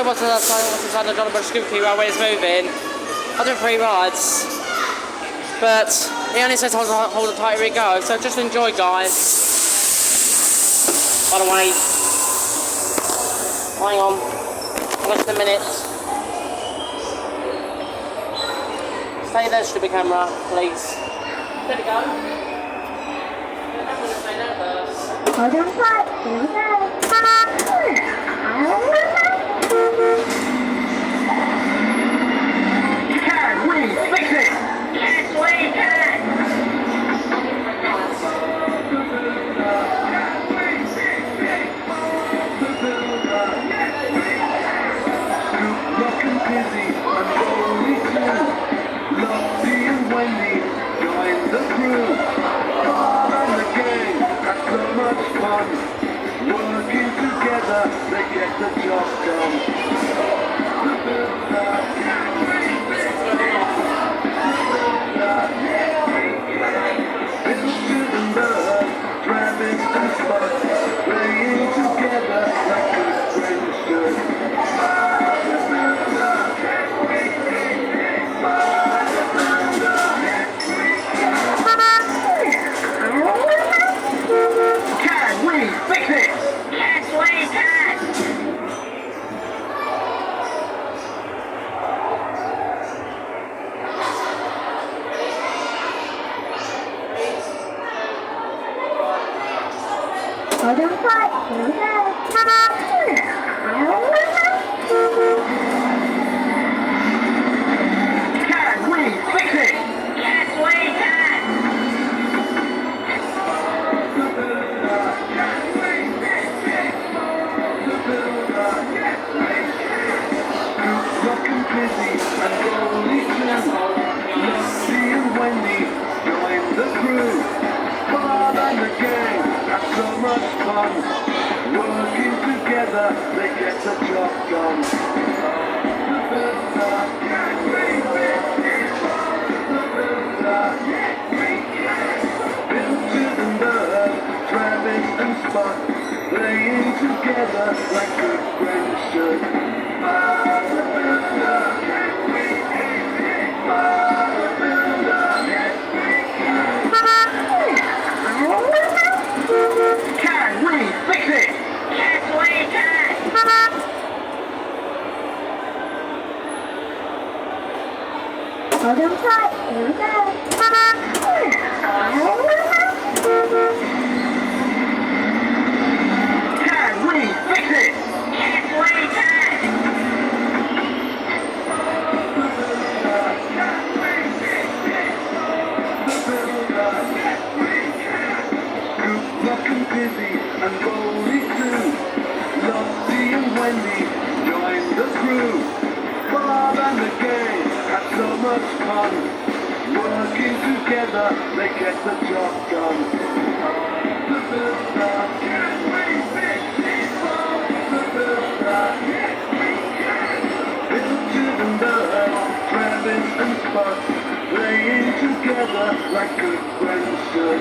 show what's inside the John Bush Scooby while it's moving. I'll do 3 rides. But he only says hold it tight, here we go. So just enjoy, guys. By the way, hang on. Less than a minute. Stay there, stupid camera, please. There we go. Hold on tight, here we go. Can we fix it? Yes, we can! Rock and Kiddie and Rolly too. Lottie and Wendy join the crew. Bob and the gang had so much fun. Working together, they get the job done. Vincent and Bert, Travis and Spud, playing together like good friends should. Can we fix it? Yes, we can! Hold on tight, here we go. Can we fix it? Yes, we can! Rock and Kiddie and Rolly too. Lottie and Wendy join the crew. Bob and the gang have so much fun. Working together, they get the job done. Vincent and Bert, Travis and Spud, playing together like good friends should. Can we fix it? Yes, we can! Hold on tight, here we go. Can we fix it? Yes, we can! Rock and Kiddie and Rolly too. Lottie and Wendy join the crew. Bob and the gang had so much fun. Working together, they get the job done. Vincent and Bert, Travis and Spud, playing together like good friends should.